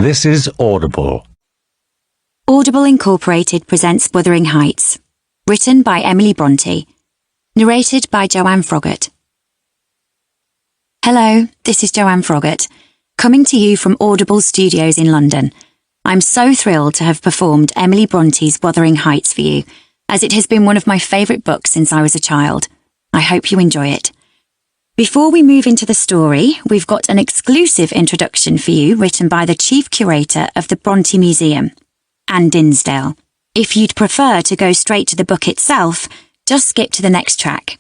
This is Audible. Audible Incorporated presents Wuthering Heights, written by Emily Bronte, narrated by Joanne Froggatt. Hello, this is Joanne Froggatt, coming to you from Audible Studios in London. I'm so thrilled to have performed Emily Bronte's Wuthering Heights for you, as it has been one of my favourite books since I was a child. I hope you enjoy it. Before we move into the story, we've got an exclusive introduction for you written by the Chief Curator of the Bronte Museum, Anne Dinsdale. If you'd prefer to go straight to the book itself, just skip to the next track.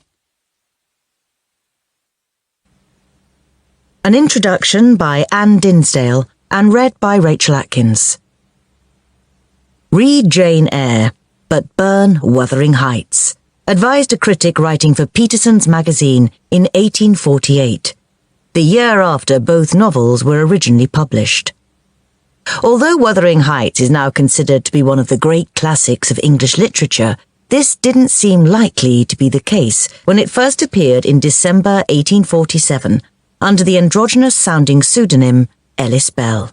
An introduction by Anne Dinsdale and read by Rachel Atkins. Read Jane Eyre, but burn Wuthering Heights, advised a critic writing for Peterson's magazine in 1848, the year after both novels were originally published. Although Wuthering Heights is now considered to be one of the great classics of English literature, this didn't seem likely to be the case when it first appeared in December 1847 under the androgynous-sounding pseudonym Ellis Bell.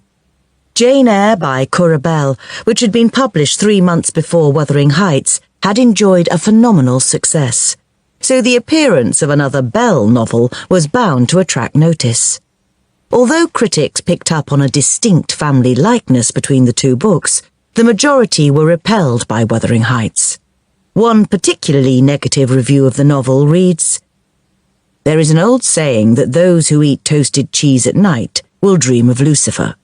Jane Eyre by Currer Bell, which had been published 3 months before Wuthering Heights, had enjoyed a phenomenal success, so the appearance of another Bell novel was bound to attract notice. Although critics picked up on a distinct family likeness between the two books, the majority were repelled by Wuthering Heights. One particularly negative review of the novel reads, "There is an old saying that those who eat toasted cheese at night will dream of Lucifer.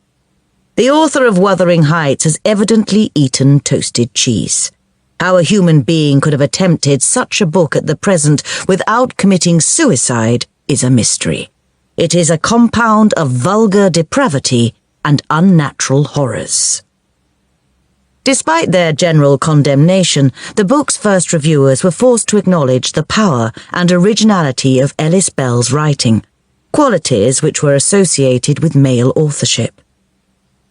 The author of Wuthering Heights has evidently eaten toasted cheese. How a human being could have attempted such a book at the present without committing suicide is a mystery. It is a compound of vulgar depravity and unnatural horrors." Despite their general condemnation, the book's first reviewers were forced to acknowledge the power and originality of Ellis Bell's writing, qualities which were associated with male authorship.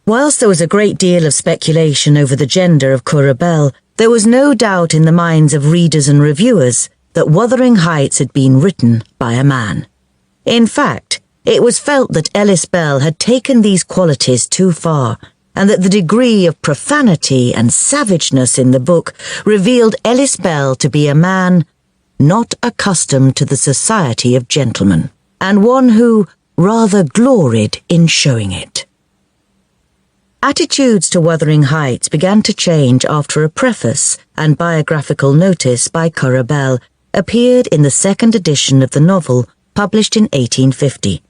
Whilst there was a great deal of speculation over the gender of Currer Bell, there was no doubt in the minds of readers and reviewers that Wuthering Heights had been written by a man. In fact, it was felt that Ellis Bell had taken these qualities too far, and that the degree of profanity and savageness in the book revealed Ellis Bell to be a man not accustomed to the society of gentlemen, and one who rather gloried in showing it. Attitudes to Wuthering Heights began to change after a preface and biographical notice by Currer Bell appeared in the second edition of the novel, published in 1850.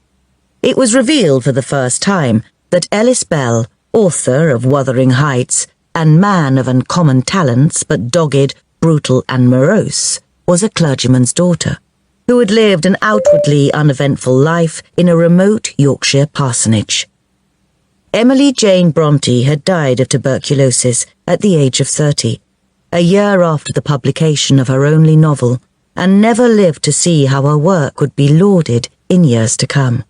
It was revealed for the first time that Ellis Bell, author of Wuthering Heights and man of uncommon talents but dogged, brutal and morose, was a clergyman's daughter, who had lived an outwardly uneventful life in a remote Yorkshire parsonage. Emily Jane Bronte had died of tuberculosis at the age of 30, a year after the publication of her only novel, and never lived to see how her work would be lauded in years to come.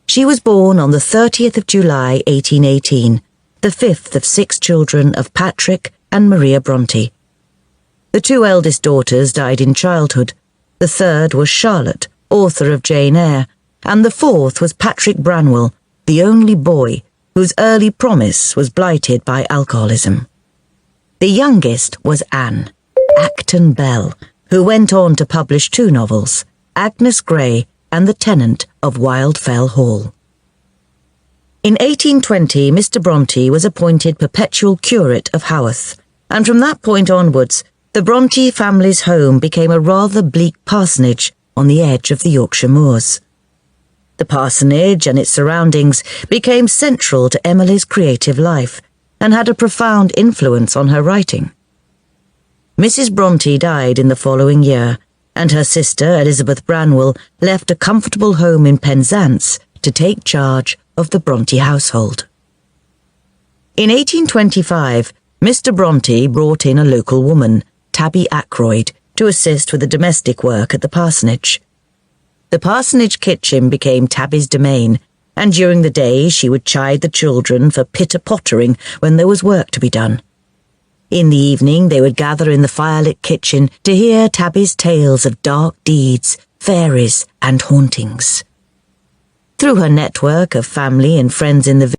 She was born on the 30th of July 1818, the fifth of 6 children of Patrick and Maria Bronte. The 2 eldest daughters died in childhood. The third was Charlotte, author of Jane Eyre, and the fourth was Patrick Branwell, the only boy whose early promise was blighted by alcoholism. The youngest was Anne, Acton Bell, who went on to publish 2 novels, Agnes Grey and The Tenant of Wildfell Hall. In 1820, Mr. Bronte was appointed perpetual curate of Haworth, and from that point onwards, the Bronte family's home became a rather bleak parsonage on the edge of the Yorkshire moors. The parsonage and its surroundings became central to Emily's creative life and had a profound influence on her writing. Mrs. Bronte died in the following year, and her sister Elizabeth Branwell left a comfortable home in Penzance to take charge of the Bronte household. In 1825, Mr. Bronte brought in a local woman, Tabby Ackroyd, to assist with the domestic work at the parsonage. The parsonage kitchen became Tabby's domain, and during the day she would chide the children for pitter-pottering when there was work to be done. In the evening they would gather in the firelit kitchen to hear Tabby's tales of dark deeds, fairies and hauntings. Through her network of family and friends in the